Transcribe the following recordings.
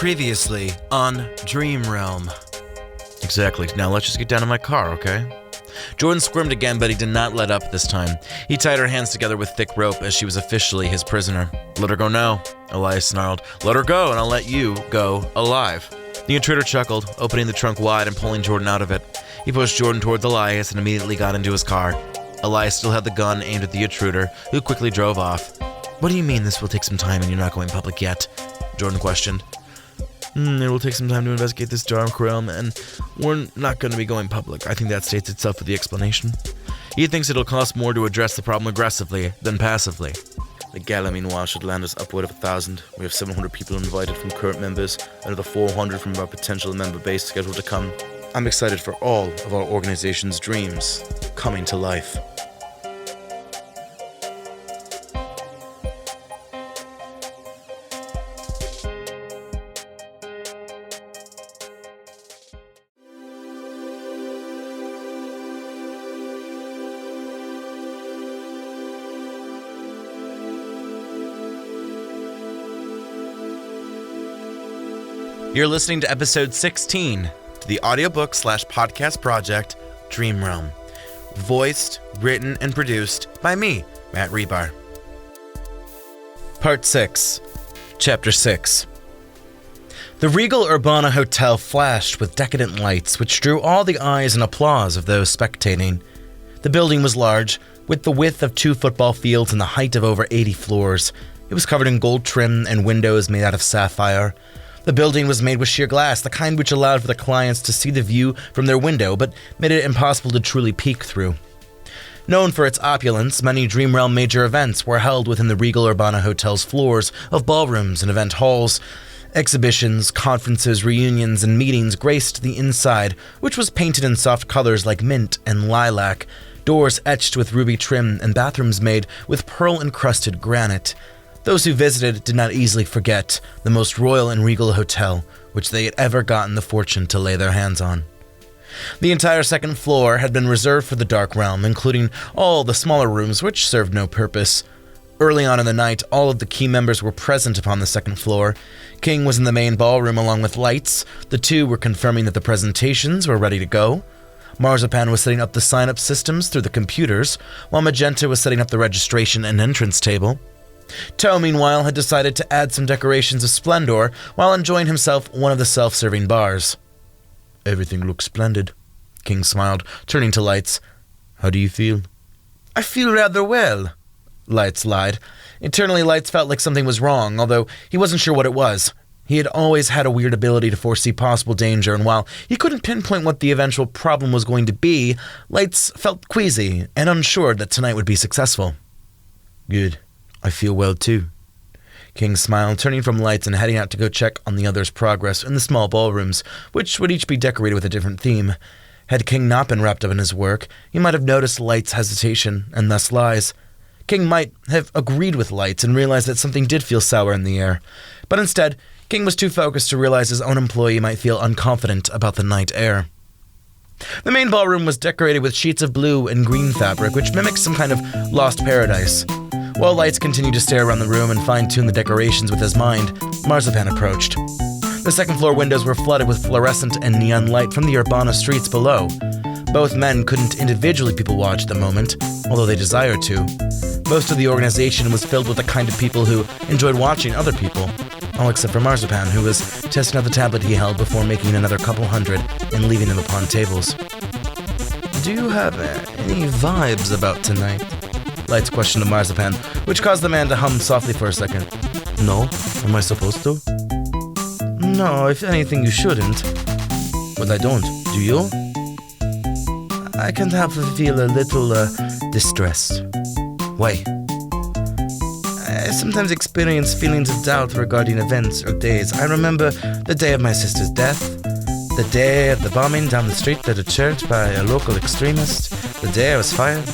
Previously on Dream Realm. Exactly. Now let's just get down to my car, okay? Jordyn squirmed again, but he did not let up this time. He tied her hands together with thick rope as she was officially his prisoner. Let her go now, Elias snarled. Let her go, and I'll let you go alive. The intruder chuckled, opening the trunk wide and pulling Jordyn out of it. He pushed Jordyn towards Elias and immediately got into his car. Elias still had the gun aimed at the intruder, who quickly drove off. What do you mean this will take some time and you're not going public yet? Jordyn questioned. It will take some time to investigate this dark realm, and we're not going to be going public. I think that states itself with the explanation. He thinks it'll cost more to address the problem aggressively than passively. The gala, meanwhile, should land us upward of 1,000. We have 700 people invited from current members, another 400 from our potential member base scheduled to come. I'm excited for all of our organization's dreams coming to life. You're listening to episode 16, to the audiobook/podcast project, Dream Realm. Voiced, written, and produced by me, Matt Rebar. Part 6, Chapter 6. The Regal Urbana Hotel flashed with decadent lights, which drew all the eyes and applause of those spectating. The building was large, with the width of 2 football fields and the height of over 80 floors. It was covered in gold trim and windows made out of sapphire. The building was made with sheer glass, the kind which allowed for the clients to see the view from their window, but made it impossible to truly peek through. Known for its opulence, many Dream Realm major events were held within the Regal Urbana Hotel's floors of ballrooms and event halls. Exhibitions, conferences, reunions, and meetings graced the inside, which was painted in soft colors like mint and lilac, doors etched with ruby trim, and bathrooms made with pearl-encrusted granite. Those who visited did not easily forget the most royal and regal hotel which they had ever gotten the fortune to lay their hands on. The entire second floor had been reserved for the Dark Realm, including all the smaller rooms which served no purpose. Early on in the night, all of the key members were present upon the second floor. King was in the main ballroom along with Lights. The two were confirming that the presentations were ready to go. Marzipan was setting up the sign-up systems through the computers, while Magenta was setting up the registration and entrance table. Toe, meanwhile, had decided to add some decorations of splendor while enjoying himself one of the self-serving bars. Everything looks splendid, King smiled, turning to Lights. How do you feel? I feel rather well, Lights lied. Internally, Lights felt like something was wrong, although he wasn't sure what it was. He had always had a weird ability to foresee possible danger, and while he couldn't pinpoint what the eventual problem was going to be, Lights felt queasy and unsure that tonight would be successful. Good. I feel well, too. King smiled, turning from Lights and heading out to go check on the others' progress in the small ballrooms, which would each be decorated with a different theme. Had King not been wrapped up in his work, he might have noticed Lights' hesitation, and thus lies. King might have agreed with Lights and realized that something did feel sour in the air. But instead, King was too focused to realize his own employee might feel unconfident about the night air. The main ballroom was decorated with sheets of blue and green fabric, which mimicked some kind of lost paradise. While Lights continued to stare around the room and fine-tune the decorations with his mind, Marzipan approached. The second-floor windows were flooded with fluorescent and neon light from the Urbana streets below. Both men couldn't individually people-watch at the moment, although they desired to. Most of the organization was filled with the kind of people who enjoyed watching other people, all except for Marzipan, who was testing out the tablet he held before making another couple hundred and leaving them upon tables. Do you have any vibes about tonight? Lights questioned to Marzipan, which caused the man to hum softly for a second. No? Am I supposed to? No, if anything, you shouldn't. But I don't. Do you? I can't help but feel a little, distressed. Why? I sometimes experience feelings of doubt regarding events or days. I remember the day of my sister's death, the day of the bombing down the street at a church by a local extremist, the day I was fired.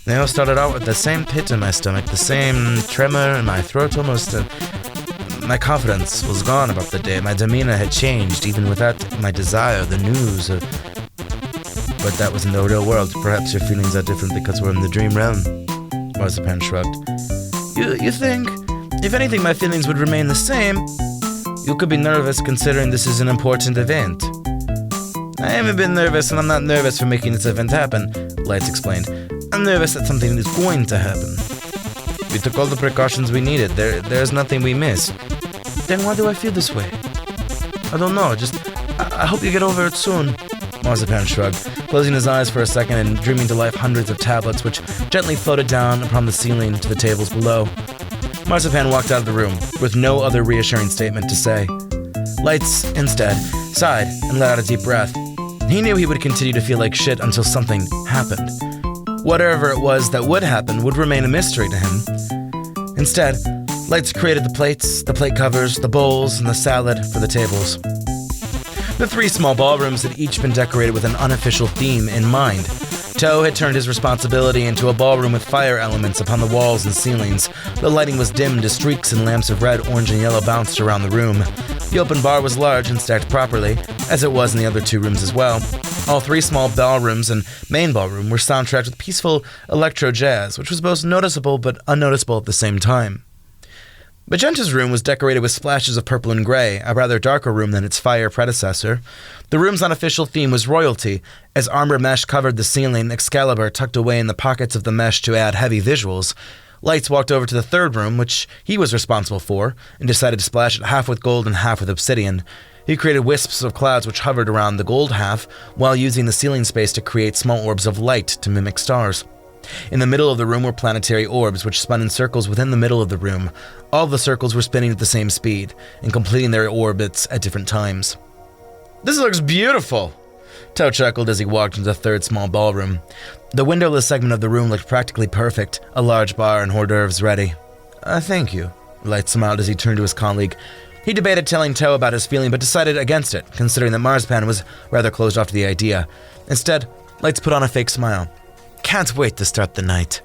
They all started out with the same pit in my stomach, the same tremor in my throat almost. My confidence was gone about the day. My demeanor had changed, even without my desire, the news. But that was in the real world. Perhaps your feelings are different because we're in the dream realm. Marzipan shrugged. You think? If anything, my feelings would remain the same. You could be nervous considering this is an important event. I haven't been nervous, and I'm not nervous for making this event happen, Lights explained. I'm nervous that something is going to happen. We took all the precautions we needed. There's nothing we missed. Then why do I feel this way? I don't know, I hope you get over it soon. Marzipan shrugged, closing his eyes for a second and dreaming to life hundreds of tablets which gently floated down upon the ceiling to the tables below. Marzipan walked out of the room with no other reassuring statement to say. Lights, instead, sighed and let out a deep breath. He knew he would continue to feel like shit until something happened. Whatever it was that would happen would remain a mystery to him. Instead, Lights created the plates, the plate covers, the bowls, and the salad for the tables. The 3 small ballrooms had each been decorated with an unofficial theme in mind. Toe had turned his responsibility into a ballroom with fire elements upon the walls and ceilings. The lighting was dimmed as streaks and lamps of red, orange, and yellow bounced around the room. The open bar was large and stacked properly, as it was in the other 2 rooms as well. All 3 small ballrooms and main ballroom were soundtracked with peaceful electro jazz, which was both noticeable but unnoticeable at the same time. Magenta's room was decorated with splashes of purple and gray, a rather darker room than its fire predecessor. The room's unofficial theme was royalty, as armor mesh covered the ceiling, Excalibur tucked away in the pockets of the mesh to add heavy visuals. Lights walked over to the 3rd room, which he was responsible for, and decided to splash it half with gold and half with obsidian. He created wisps of clouds which hovered around the gold half, while using the ceiling space to create small orbs of light to mimic stars. In the middle of the room were planetary orbs, which spun in circles within the middle of the room. All the circles were spinning at the same speed, and completing their orbits at different times. This looks beautiful, Toe chuckled as he walked into the 3rd small ballroom. The windowless segment of the room looked practically perfect, a large bar and hors d'oeuvres ready. Thank you, Light smiled as he turned to his colleague. He debated telling Toe about his feeling, but decided against it, considering that Marzipan was rather closed off to the idea. Instead, Lights put on a fake smile. Can't wait to start the night.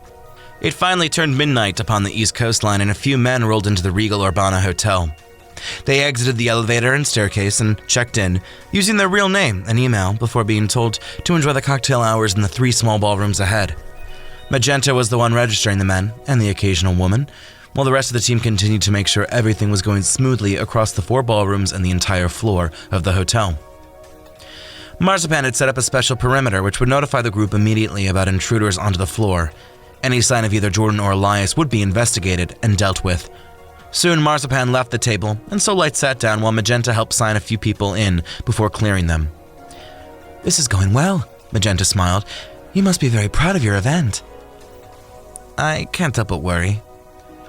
It finally turned midnight upon the east coastline, and a few men rolled into the Regal Urbana Hotel. They exited the elevator and staircase and checked in, using their real name and email before being told to enjoy the cocktail hours in the 3 small ballrooms ahead. Magenta was the one registering the men and the occasional woman, while the rest of the team continued to make sure everything was going smoothly across the 4 ballrooms and the entire floor of the hotel. Marzipan had set up a special perimeter which would notify the group immediately about intruders onto the floor. Any sign of either Jordyn or Elias would be investigated and dealt with. Soon Marzipan left the table, and so Light sat down while Magenta helped sign a few people in before clearing them. This is going well, Magenta smiled. You must be very proud of your event. I can't help but worry.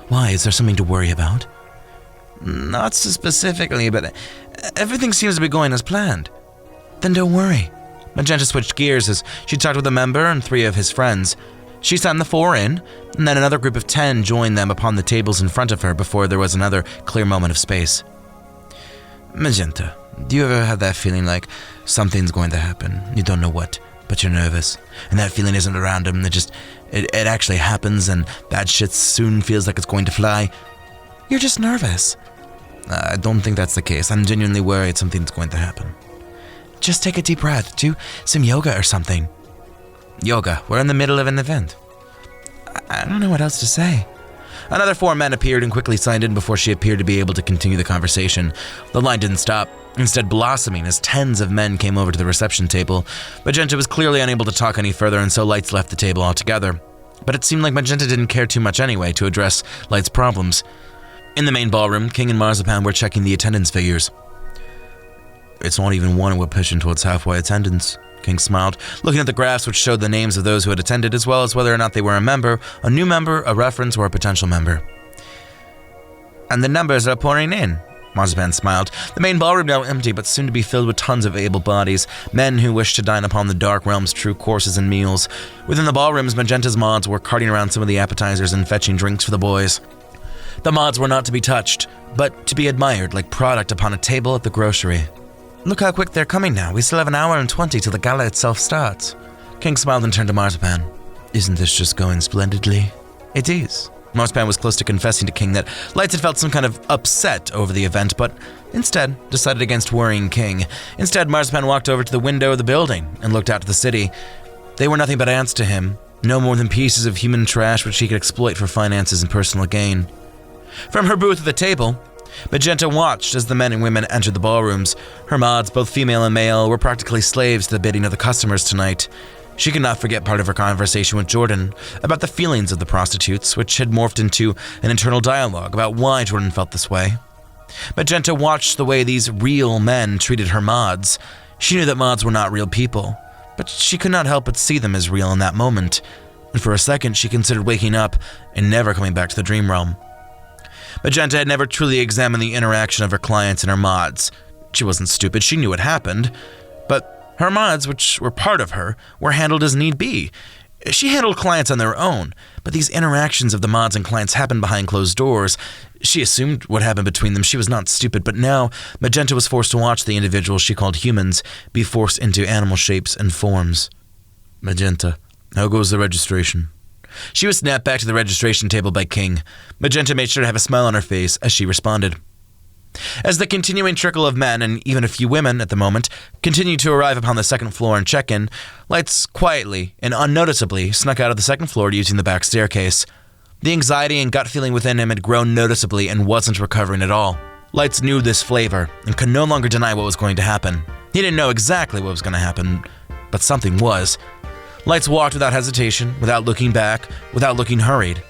Why, is there something to worry about? Not so specifically, but everything seems to be going as planned. Then don't worry. Magenta switched gears as she talked with a member and 3 of his friends. She sent the 4 in, and then another group of 10 joined them upon the tables in front of her before there was another clear moment of space. Magenta, do you ever have that feeling like something's going to happen? You don't know what, but you're nervous. And that feeling isn't random, it actually happens, and that shit soon feels like it's going to fly. You're just nervous. I don't think that's the case. I'm genuinely worried something's going to happen. Just take a deep breath, do some yoga or something. Yoga? We're in the middle of an event. I don't know what else to say. Another 4 men appeared and quickly signed in before she appeared to be able to continue the conversation. The line didn't stop, instead blossoming as tens of men came over to the reception table. Magenta was clearly unable to talk any further, and so Lights left the table altogether. But it seemed like Magenta didn't care too much anyway to address Light's problems. In the main ballroom, King and Marzipan were checking the attendance figures. It's not even 1 and we're pushing towards halfway attendance, King smiled, looking at the graphs which showed the names of those who had attended as well as whether or not they were a member, a new member, a reference, or a potential member. And the numbers are pouring in, Marzipan smiled. The main ballroom now empty but soon to be filled with tons of able bodies, men who wished to dine upon the Dark Realm's true courses and meals. Within the ballrooms, Magenta's mods were carting around some of the appetizers and fetching drinks for the boys. The mods were not to be touched, but to be admired like product upon a table at the grocery. Look how quick they're coming now. We still have 1 hour and 20 till the gala itself starts. King smiled and turned to Marzipan. Isn't this just going splendidly? It is. Marzipan was close to confessing to King that Lights had felt some kind of upset over the event, but instead decided against worrying King. Instead, Marzipan walked over to the window of the building and looked out to the city. They were nothing but ants to him, no more than pieces of human trash which he could exploit for finances and personal gain. From her booth at the table, Magenta watched as the men and women entered the ballrooms. Her mods, both female and male, were practically slaves to the bidding of the customers tonight. She could not forget part of her conversation with Jordyn about the feelings of the prostitutes, which had morphed into an internal dialogue about why Jordyn felt this way. Magenta watched the way these real men treated her mods. She knew that mods were not real people, but she could not help but see them as real in that moment, and for a second she considered waking up and never coming back to the dream realm. Magenta had never truly examined the interaction of her clients and her mods. She wasn't stupid, she knew what happened, but her mods, which were part of her, were handled as need be. She handled clients on their own, but these interactions of the mods and clients happened behind closed doors. She assumed what happened between them. She was not stupid, but now Magenta was forced to watch the individuals she called humans be forced into animal shapes and forms. Magenta, how goes the registration? She was snapped back to the registration table by King. Magenta made sure to have a smile on her face as she responded. As the continuing trickle of men, and even a few women at the moment, continued to arrive upon the second floor and check in, Lights quietly and unnoticeably snuck out of the second floor using the back staircase. The anxiety and gut feeling within him had grown noticeably and wasn't recovering at all. Lights knew this flavor and could no longer deny what was going to happen. He didn't know exactly what was going to happen, but something was. Lights walked without hesitation, without looking back, without looking hurried.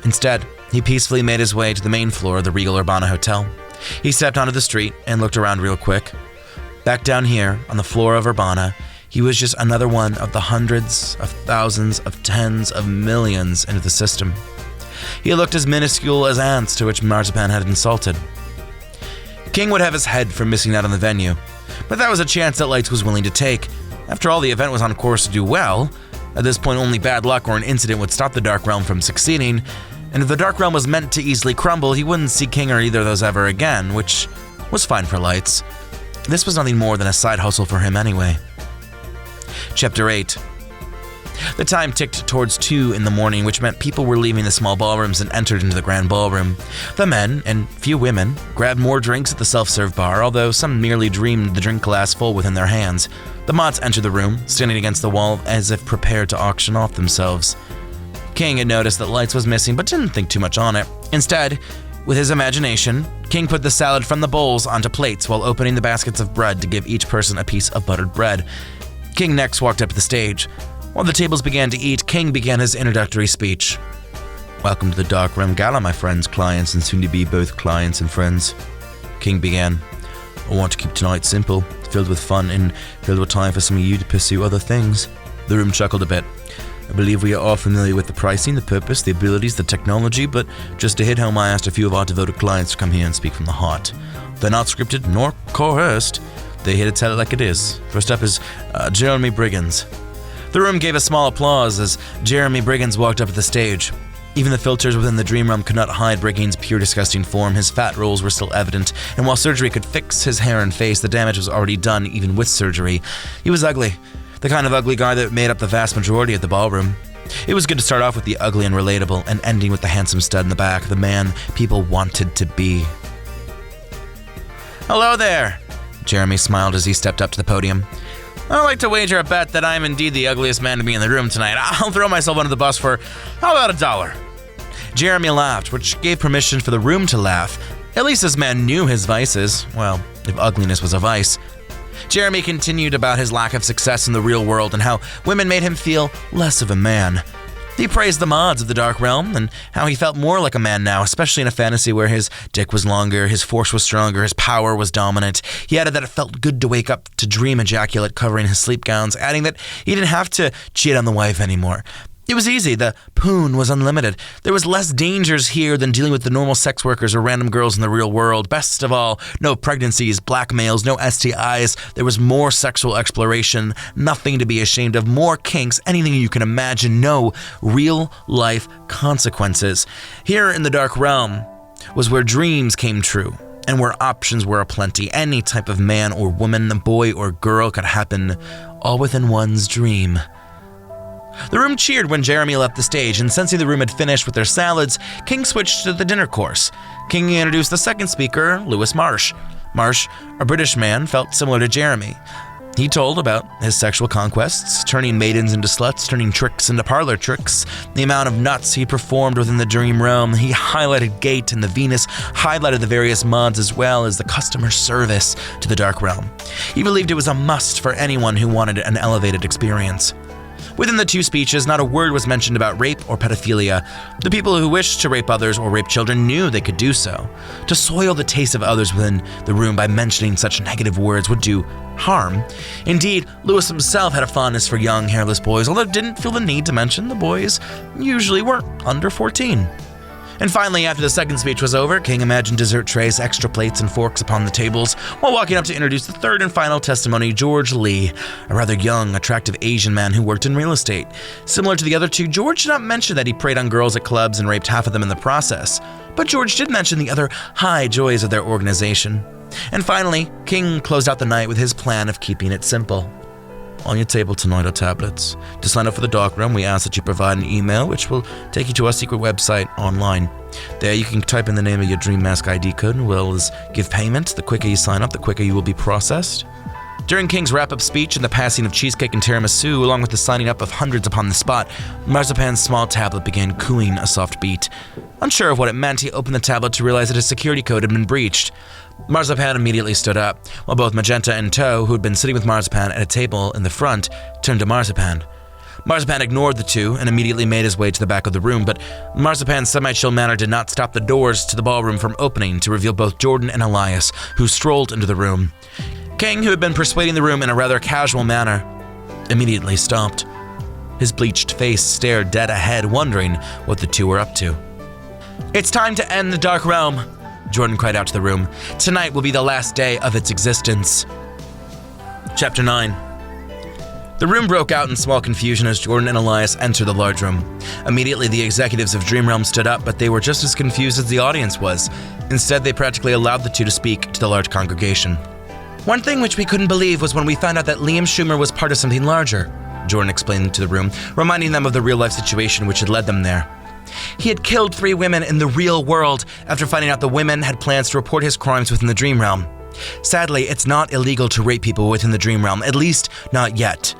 Instead, he peacefully made his way to the main floor of the Regal Urbana Hotel. He stepped onto the street and looked around real quick. Back down here, on the floor of Urbana, he was just another one of the hundreds of thousands of tens of millions into the system. He looked as minuscule as ants to which Marzipan had insulted. King would have his head for missing out on the venue, but that was a chance that Lights was willing to take. After all, the event was on course to do well. At this point, only bad luck or an incident would stop the Dark Realm from succeeding, and if the Dark Realm was meant to easily crumble, he wouldn't see King or either of those ever again, which was fine for Lights. This was nothing more than a side hustle for him anyway. Chapter 8. The time ticked towards 2 in the morning, which meant people were leaving the small ballrooms and entered into the grand ballroom. The men, and few women, grabbed more drinks at the self-serve bar, although some merely dreamed the drink glass full within their hands. The mods entered the room, standing against the wall as if prepared to auction off themselves. King had noticed that Lights was missing, but didn't think too much on it. Instead, with his imagination, King put the salad from the bowls onto plates while opening the baskets of bread to give each person a piece of buttered bread. King next walked up to the stage. While the tables began to eat, King began his introductory speech. "Welcome to the Dark Realm Gala, my friends, clients, and soon-to-be both clients and friends." King began. "I want to keep tonight simple, filled with fun, and filled with time for some of you to pursue other things." The room chuckled a bit. "I believe we are all familiar with the pricing, the purpose, the abilities, the technology, but just to hit home, I asked a few of our devoted clients to come here and speak from the heart. They're not scripted nor coerced. They're here to tell it like it is. First up is Jeremy Briggins." The room gave a small applause as Jeremy Briggins walked up to the stage. Even the filters within the dream realm could not hide Briggins' pure disgusting form. His fat rolls were still evident, and while surgery could fix his hair and face, the damage was already done even with surgery. He was ugly, the kind of ugly guy that made up the vast majority of the ballroom. It was good to start off with the ugly and relatable, and ending with the handsome stud in the back, the man people wanted to be. "Hello there," Jeremy smiled as he stepped up to the podium. "I'd like to wager a bet that I'm indeed the ugliest man to be in the room tonight. I'll throw myself under the bus for, how about $1? Jeremy laughed, which gave permission for the room to laugh. At least this man knew his vices. Well, if ugliness was a vice. Jeremy continued about his lack of success in the real world and how women made him feel less of a man. He praised the mods of the Dark Realm and how he felt more like a man now, especially in a fantasy where his dick was longer, his force was stronger, his power was dominant. He added that it felt good to wake up to dream ejaculate covering his sleep gowns, adding that he didn't have to cheat on the wife anymore. It was easy, the poon was unlimited. There was less dangers here than dealing with the normal sex workers or random girls in the real world. Best of all, no pregnancies, blackmails, no STIs. There was more sexual exploration, nothing to be ashamed of, more kinks, anything you can imagine, no real-life consequences. Here in the Dark Realm was where dreams came true and where options were aplenty. Any type of man or woman, boy or girl could happen, all within one's dream. The room cheered when Jeremy left the stage, and sensing the room had finished with their salads, King switched to the dinner course. King introduced the second speaker, Lewis Marsh. Marsh, a British man, felt similar to Jeremy. He told about his sexual conquests, turning maidens into sluts, turning tricks into parlor tricks, the amount of nuts he performed within the dream realm. He highlighted Gate and the Venus, highlighted the various mods as well as the customer service to the Dark Realm. He believed it was a must for anyone who wanted an elevated experience. Within the two speeches, not a word was mentioned about rape or pedophilia. The people who wished to rape others or rape children knew they could do so. To soil the taste of others within the room by mentioning such negative words would do harm. Indeed, Lewis himself had a fondness for young, hairless boys, although didn't feel the need to mention the boys usually were under 14. And finally, after the second speech was over, King imagined dessert trays, extra plates, and forks upon the tables, while walking up to introduce the third and final testimony, George Lee, a rather young, attractive Asian man who worked in real estate. Similar to the other two, George did not mention that he preyed on girls at clubs and raped half of them in the process. But George did mention the other high joys of their organization. And finally, King closed out the night with his plan of keeping it simple. On your table tonight are tablets. To sign up for the Dark Realm, we ask that you provide an email, which will take you to our secret website online. There you can type in the name of your Dream Mask ID code, as well as give payment. The quicker you sign up, the quicker you will be processed. During King's wrap-up speech and the passing of cheesecake and tiramisu, along with the signing up of hundreds upon the spot, Marzipan's small tablet began cooing a soft beat. Unsure of what it meant, he opened the tablet to realize that his security code had been breached. Marzipan immediately stood up, while both Magenta and Toe, who had been sitting with Marzipan at a table in the front, turned to Marzipan. Marzipan ignored the two and immediately made his way to the back of the room, but Marzipan's semi-chill manner did not stop the doors to the ballroom from opening to reveal both Jordyn and Elias, who strolled into the room. King, who had been persuading the room in a rather casual manner, immediately stopped. His bleached face stared dead ahead, wondering what the two were up to. "It's time to end the Dark Realm," Jordyn cried out to the room. "Tonight will be the last day of its existence." Chapter 9. The room broke out in small confusion as Jordyn and Elias entered the large room. Immediately, the executives of Dream Realm stood up, but they were just as confused as the audience was. Instead, they practically allowed the two to speak to the large congregation. "One thing which we couldn't believe was when we found out that Liam Schumer was part of something larger," Jordyn explained to the room, reminding them of the real-life situation which had led them there. "He had killed 3 women in the real world after finding out the women had plans to report his crimes within the Dream Realm. Sadly, it's not illegal to rape people within the Dream Realm, at least not yet.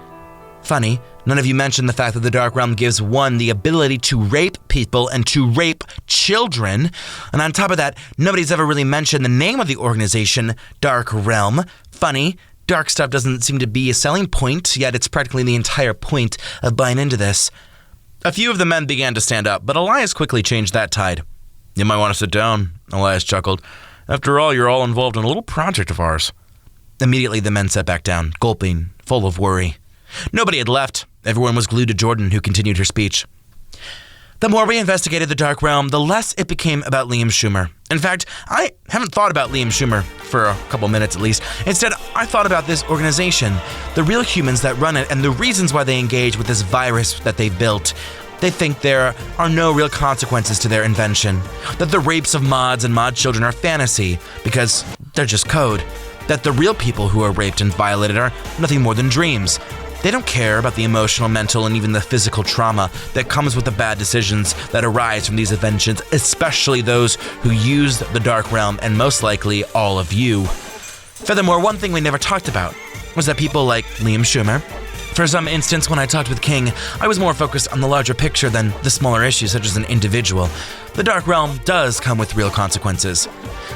Funny, none of you mentioned the fact that the Dark Realm gives one the ability to rape people and to rape children. And on top of that, nobody's ever really mentioned the name of the organization, Dark Realm. Funny, dark stuff doesn't seem to be a selling point, yet it's practically the entire point of buying into this." A few of the men began to stand up, but Elias quickly changed that tide. "You might want to sit down," Elias chuckled. "After all, you're all involved in a little project of ours." Immediately, the men sat back down, gulping, full of worry. Nobody had left. Everyone was glued to Jordyn, who continued her speech. "The more we investigated the Dark Realm, the less it became about Liam Schumer. In fact, I haven't thought about Liam Schumer for a couple minutes at least. Instead, I thought about this organization, the real humans that run it, and the reasons why they engage with this virus that they built. They think there are no real consequences to their invention, that the rapes of mods and mod children are fantasy, because they're just code, that the real people who are raped and violated are nothing more than dreams. They don't care about the emotional, mental, and even the physical trauma that comes with the bad decisions that arise from these inventions, especially those who use the Dark Realm, and most likely all of you. Furthermore, one thing we never talked about was that people like Liam Schumer. For some instance, when I talked with King, I was more focused on the larger picture than the smaller issues such as an individual. The Dark Realm does come with real consequences.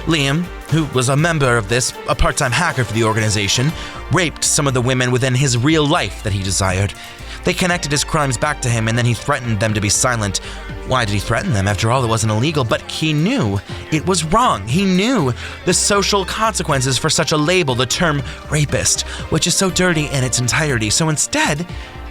Liam, who was a member of this, a part-time hacker for the organization, raped some of the women within his real life that he desired. They connected his crimes back to him, and then he threatened them to be silent. Why did he threaten them? After all, it wasn't illegal, but he knew it was wrong. He knew the social consequences for such a label, the term rapist, which is so dirty in its entirety. So instead,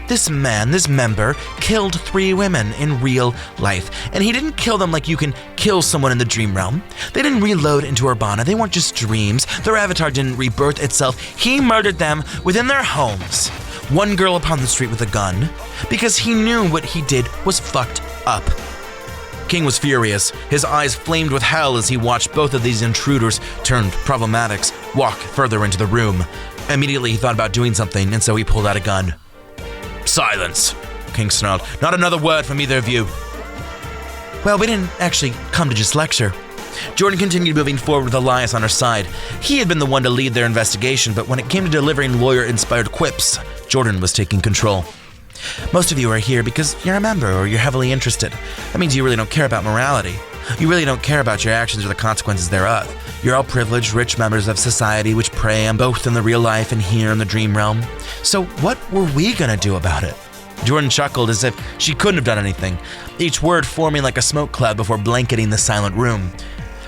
this man, this member, killed 3 women in real life. And he didn't kill them like you can kill someone in the Dream Realm. They didn't reload into Urbana. They weren't just dreams. Their avatar didn't rebirth itself. He murdered them within their homes. One girl upon the street with a gun, because he knew what he did was fucked up. King was furious. His eyes flamed with hell as he watched both of these intruders turned problematics walk further into the room. Immediately, he thought about doing something, and so he pulled out a gun. "Silence," King snarled. "Not another word from either of you." "Well, we didn't actually come to just lecture. Jordyn continued moving forward with Elias on her side. He had been the one to lead their investigation, but when it came to delivering lawyer-inspired quips, Jordyn was taking control. Most of you are here because you're a member or you're heavily interested. That means you really don't care about morality. You really don't care about your actions or the consequences thereof. You're all privileged, rich members of society which prey on both in the real life and here in the dream realm. So what were we gonna do about it? Jordyn chuckled as if she couldn't have done anything, each word forming like a smoke cloud before blanketing the silent room.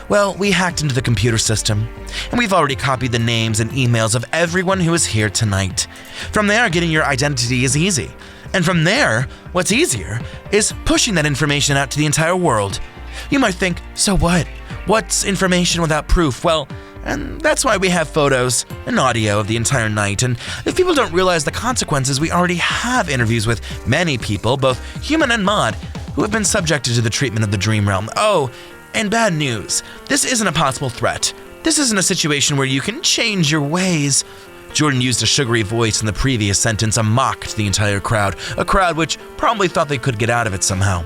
Well, we hacked into the computer system, and we've already copied the names and emails of everyone who is here tonight. From there, getting your identity is easy. And from there, what's easier is pushing that information out to the entire world. You might think, so what? What's information without proof? Well, and that's why we have photos and audio of the entire night. And if people don't realize the consequences, we already have interviews with many people, both human and mod, who have been subjected to the treatment of the dream realm. Oh, and bad news. This isn't a possible threat. This isn't a situation where you can change your ways. Jordyn used a sugary voice in the previous sentence and mocked the entire crowd, a crowd which probably thought they could get out of it somehow.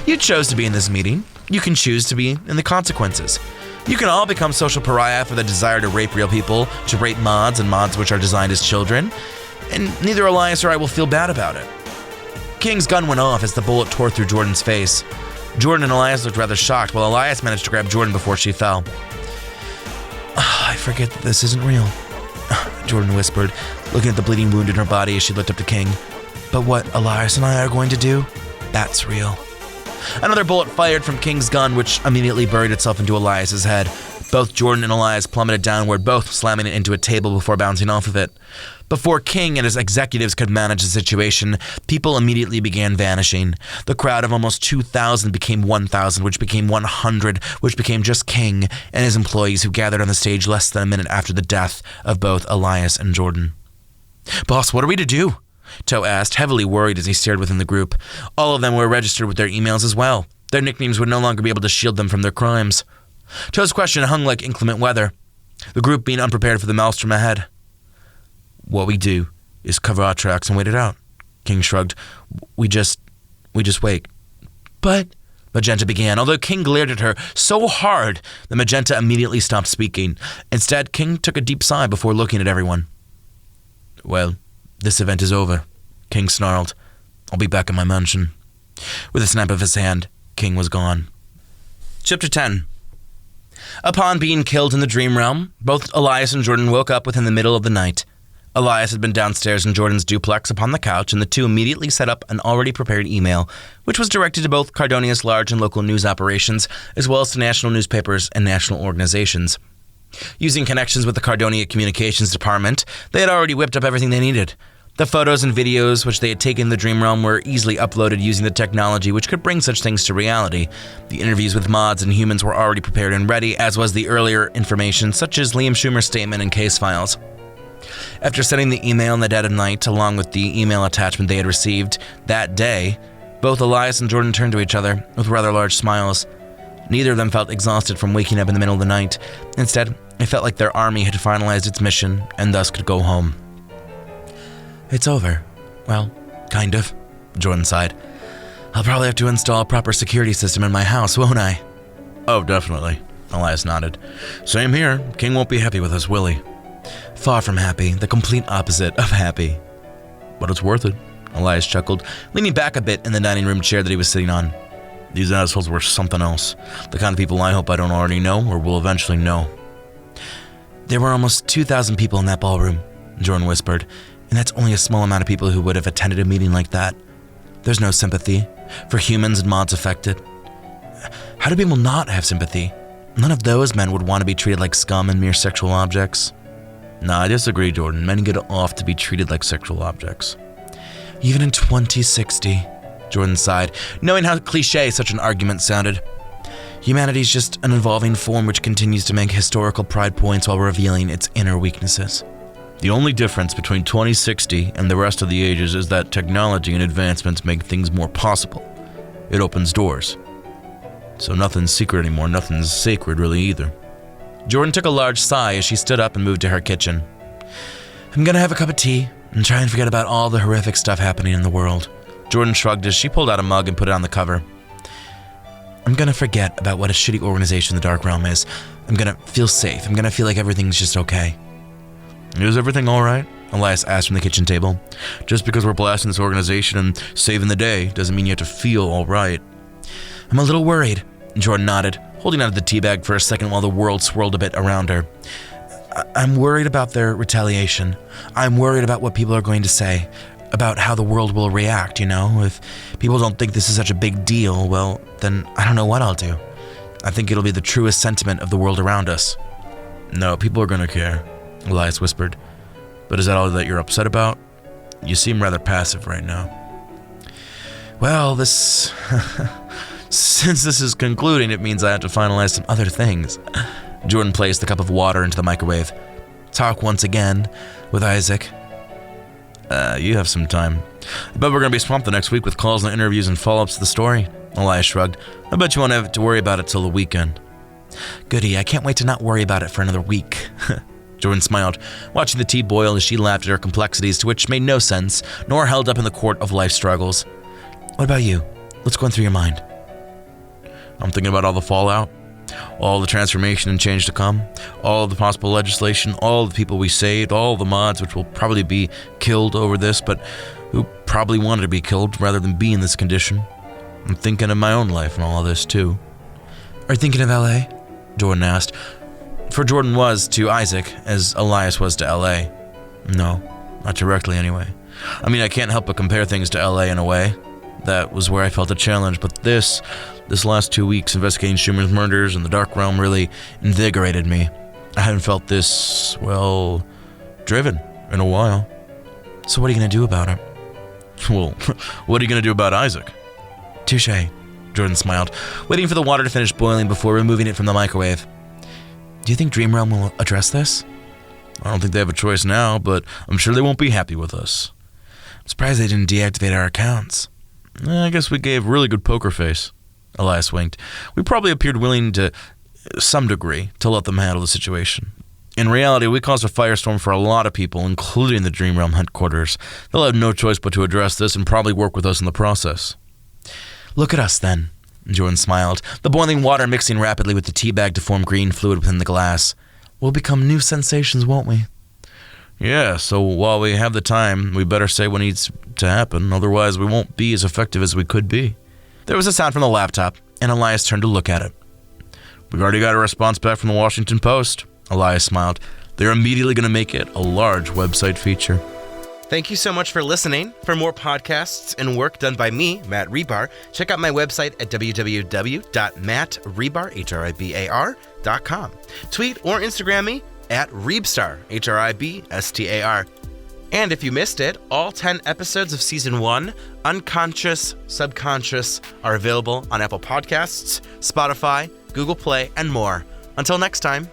You chose to be in this meeting. You can choose to be in the consequences. You can all become social pariah for the desire to rape real people, to rape mods and mods which are designed as children, and neither Elias or I will feel bad about it. King's gun went off as the bullet tore through Jordyn's face. Jordyn and Elias looked rather shocked, while Elias managed to grab Jordyn before she fell. I forget that this isn't real, Jordyn whispered, looking at the bleeding wound in her body as she looked up to King. But what Elias and I are going to do, that's real. Another bullet fired from King's gun, which immediately buried itself into Elias's head. Both Jordyn and Elias plummeted downward, both slamming it into a table before bouncing off of it. Before King and his executives could manage the situation, people immediately began vanishing. The crowd of almost 2,000 became 1,000, which became 100, which became just King and his employees who gathered on the stage less than a minute after the death of both Elias and Jordyn. Boss, what are we to do? Toe asked, heavily worried as he stared within the group. All of them were registered with their emails as well. Their nicknames would no longer be able to shield them from their crimes. Toe's question hung like inclement weather, the group being unprepared for the maelstrom ahead. What we do is cover our tracks and wait it out. King shrugged. We just wait. But, Magenta began, although King glared at her so hard that Magenta immediately stopped speaking. Instead, King took a deep sigh before looking at everyone. Well, this event is over, King snarled. I'll be back in my mansion. With a snap of his hand, King was gone. Chapter 10. Upon being killed in the dream realm, both Elias and Jordyn woke up within the middle of the night. Elias had been downstairs in Jordyn's duplex upon the couch, and the two immediately set up an already prepared email, which was directed to both Cardonia's large and local news operations, as well as to national newspapers and national organizations. Using connections with the Cardonia Communications Department, they had already whipped up everything they needed. The photos and videos which they had taken in the dream realm were easily uploaded using the technology which could bring such things to reality. The interviews with mods and humans were already prepared and ready, as was the earlier information such as Liam Schumer's statement and case files. After sending the email in the dead of night, along with the email attachment they had received that day, both Elias and Jordyn turned to each other with rather large smiles. Neither of them felt exhausted from waking up in the middle of the night. Instead, it felt like their army had finalized its mission and thus could go home. It's over. Well, kind of, Jordyn sighed. I'll probably have to install a proper security system in my house, won't I? Oh, definitely, Elias nodded. Same here. King won't be happy with us, will he? Far from happy, the complete opposite of happy. But it's worth it, Elias chuckled, leaning back a bit in the dining room chair that he was sitting on. These assholes were something else. The kind of people I hope I don't already know or will eventually know. There were almost 2,000 people in that ballroom, Jordyn whispered, and that's only a small amount of people who would have attended a meeting like that. There's no sympathy for humans and mods affected. How do people not have sympathy? None of those men would want to be treated like scum and mere sexual objects. Nah, I disagree, Jordyn. Men get off to be treated like sexual objects. Even in 2060, Jordyn sighed, knowing how cliché such an argument sounded. Humanity's just an evolving form which continues to make historical pride points while revealing its inner weaknesses. The only difference between 2060 and the rest of the ages is that technology and advancements make things more possible. It opens doors. So nothing's secret anymore, nothing's sacred really either. Jordyn took a large sigh as she stood up and moved to her kitchen. I'm gonna have a cup of tea and try and forget about all the horrific stuff happening in the world. Jordyn shrugged as she pulled out a mug and put it on the cover. I'm gonna forget about what a shitty organization the Dark Realm is. I'm gonna feel safe. I'm gonna feel like everything's just okay. Is everything all right? Elias asked from the kitchen table. Just because we're blasting this organization and saving the day doesn't mean you have to feel all right. I'm a little worried, Jordyn nodded, holding onto the teabag for a second while the world swirled a bit around her. I'm worried about their retaliation. I'm worried about what people are going to say, about how the world will react, If people don't think this is such a big deal, well, then I don't know what I'll do. I think it'll be the truest sentiment of the world around us. No, people are going to care, Elias whispered. But is that all that you're upset about? You seem rather passive right now. Well, since this is concluding, it means I have to finalize some other things. Jordyn placed the cup of water into the microwave. Talk once again with Isaac. You have some time. I bet we're going to be swamped the next week with calls and interviews and follow-ups to the story. Elias shrugged. I bet you won't have to worry about it till the weekend. Goody, I can't wait to not worry about it for another week. Jordyn smiled, watching the tea boil as she laughed at her complexities, to which made no sense, nor held up in the court of life struggles. What about you? What's going through your mind? I'm thinking about all the fallout, all the transformation and change to come, all the possible legislation, all the people we saved, all the mods which will probably be killed over this, but who probably wanted to be killed rather than be in this condition. I'm thinking of my own life and all of this too. Are you thinking of L.A.? Jordyn asked. For Jordyn was to Isaac as Elias was to L.A. No, not directly anyway. I mean, I can't help but compare things to L.A. in a way. That was where I felt a challenge, but this last 2 weeks investigating Schumer's murders and the Dark Realm really invigorated me. I hadn't felt this, driven in a while. So what are you going to do about it? Well, what are you going to do about Isaac? Touché, Jordyn smiled, waiting for the water to finish boiling before removing it from the microwave. Do you think Dream Realm will address this? I don't think they have a choice now, but I'm sure they won't be happy with us. I'm surprised they didn't deactivate our accounts. I guess we gave really good poker face. Elias winked. We probably appeared willing to some degree to let them handle the situation. In reality, we caused a firestorm for a lot of people, including the Dream Realm headquarters. They'll have no choice but to address this and probably work with us in the process. Look at us, then. Jordyn smiled, the boiling water mixing rapidly with the tea bag to form green fluid within the glass. We'll become new sensations, won't we? Yeah, so while we have the time, we better say what needs to happen, otherwise we won't be as effective as we could be. There was a sound from the laptop, and Elias turned to look at it. We've already got a response back from the Washington Post. Elias smiled. They're immediately going to make it a large website feature. Thank you so much for listening. For more podcasts and work done by me, Matt Rebar, check out my website at www.mattrebar.com. Tweet or Instagram me at Reebstar, Hribstar. And if you missed it, all 10 episodes of Season 1, Unconscious, Subconscious, are available on Apple Podcasts, Spotify, Google Play, and more. Until next time.